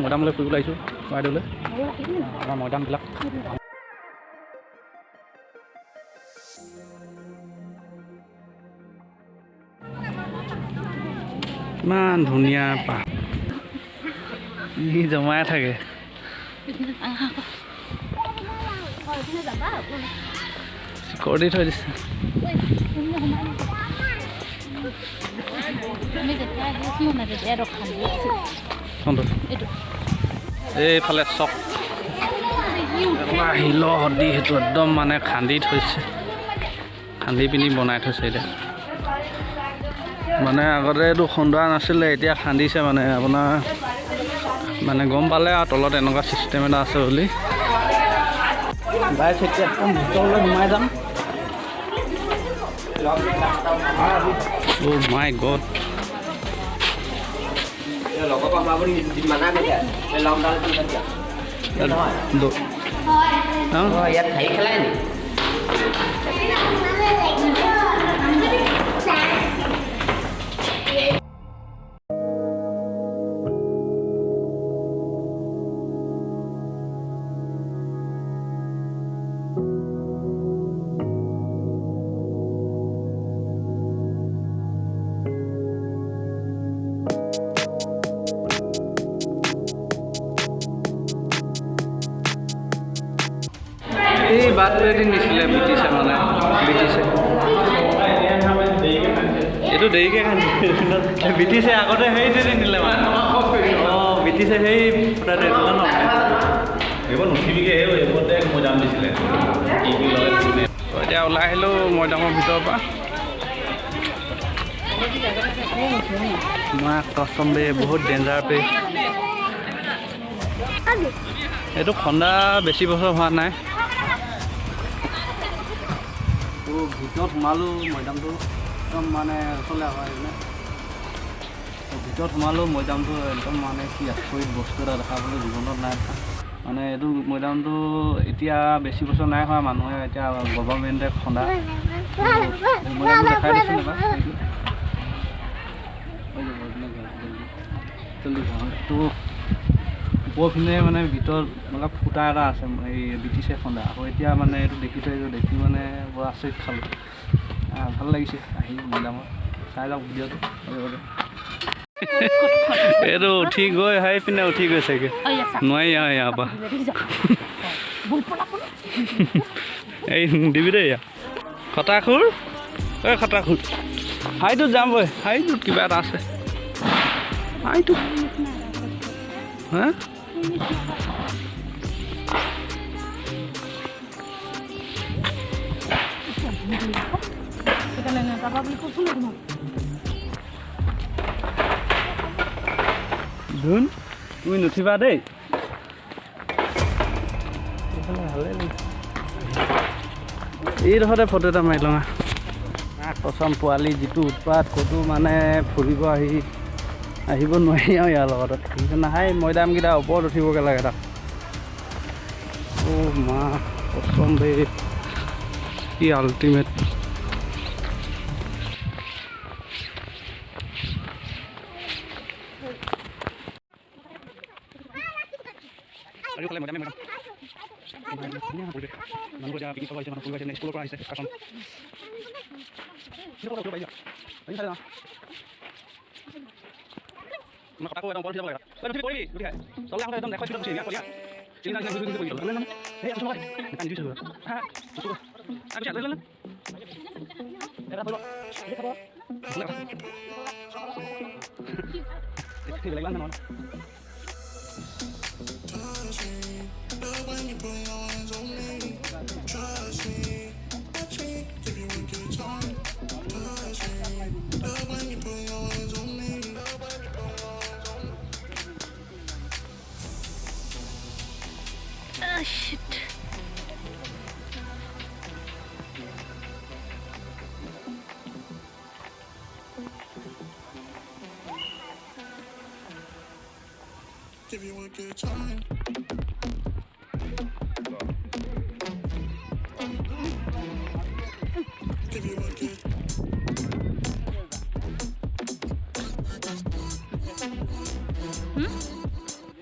মৈদামলৈ ফুৰিবলৈ আহিছোঁ চৰাইদেউলৈ আমাৰ মৈদামবিলাক ইমান ধুনীয়া পাহাৰ ই জমাই থাকে চিকৰি থৈ দিছে এইফালে চক আহিল সদি সেইটো একদম মানে খান্দি থৈছে খান্দি পিনি বনাই থৈছে এতিয়া মানে আগতে এইটো খন্দোৱা নাছিলে এতিয়া খান্দিছে মানে আপোনাৰ মানে গম পালে আৰু তলত এনেকুৱা চিষ্টেম এটা আছে বুলি বাইক এতিয়া একদম ভিতৰলৈ সোমাই যাম অ' মাই গড ইয়াত ঠাই খেলাই নি এই বাটটোৱেদি নিছিলে ব্ৰিটিছে মানে ব্ৰিটিছে এইটো দেৰিকৈ খান্দিছে ব্ৰিটিছে আগতে সেইটোৱেদি নিলে মানে অঁ ব্ৰিটিছে সেই ফুটাটো এইটো ন এইবোৰ নুঠিবিকৈ এইবোৰতে মৈদাম দিছিলে এতিয়া ওলাই আহিলোঁ মৈদামৰ ভিতৰৰ পৰা মা কচম বে বহুত ডেঞ্জাৰ পে এইটো খন্দা বেছি বছৰ হোৱা নাই ভিতৰত সোমালোঁ মৈদামটো একদম মানে চলে হয় ভিতৰত সোমালোঁ মৈদামটো একদম মানে কি আচৰিত বস্তু এটা দেখা পালোঁ জীৱনত নাই মানে এইটো মৈদামটো এতিয়া বেছি বছৰ নাই হোৱা মানুহে এতিয়া গভৰ্ণমেণ্টে খন্দা মৈদামটো দেখাই দিছোঁ নেবা তো ওপৰপিনে মানে ভিতৰত অলপ ফুটা এটা আছে এই ব্ৰিটিছে খন্দা আকৌ এতিয়া মানে এইটো দেখি থৈ দেখি মানে বৰ আচৰিত খালোঁ ভাল লাগিছে আহি মৈদামত চাই যাওক ভিডিঅ'টো এইটো উঠি গৈ আহি পিনে উঠি গৈছেগৈ নোৱাৰি আৰু ইয়াৰ পৰা এই দিবি দেই ইয়াৰ খটাখুৰ এই খটাখুৰ হাইটোত যাম বৈ হাইটোত কিবা এটা আছে হাইটো হা ধুন তুমি নুঠিবা দেই এইডোখৰতে ফটো এটা মাৰি লওঁ কচম পোৱালি যিটো উৎপাত ক'তো মানে ফুৰিব আহিব নোৱাৰি আৰু ইয়াৰ লগত নাহাই মৈদামকেইটা ওপৰত উঠিবগৈ লাগে তাক অ' মা কচম বে কি ultimate shit. Give you a good time. Give you a good.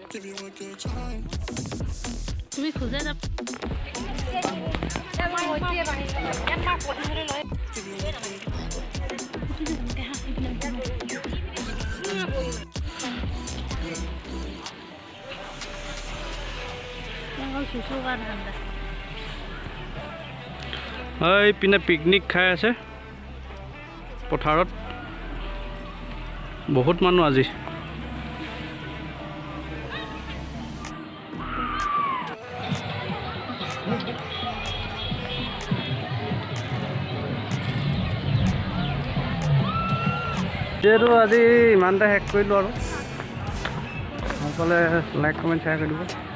Give you তুমি খোজে যাব পিনে পিকনিক খাই আছে পথাৰত বহুত মানুহ আজি যিহেতু আজি ইমানটা শেষ কৰিলোঁ আৰু সকলোৱে লাইক কমেণ্ট শ্বেয়াৰ কৰি দিব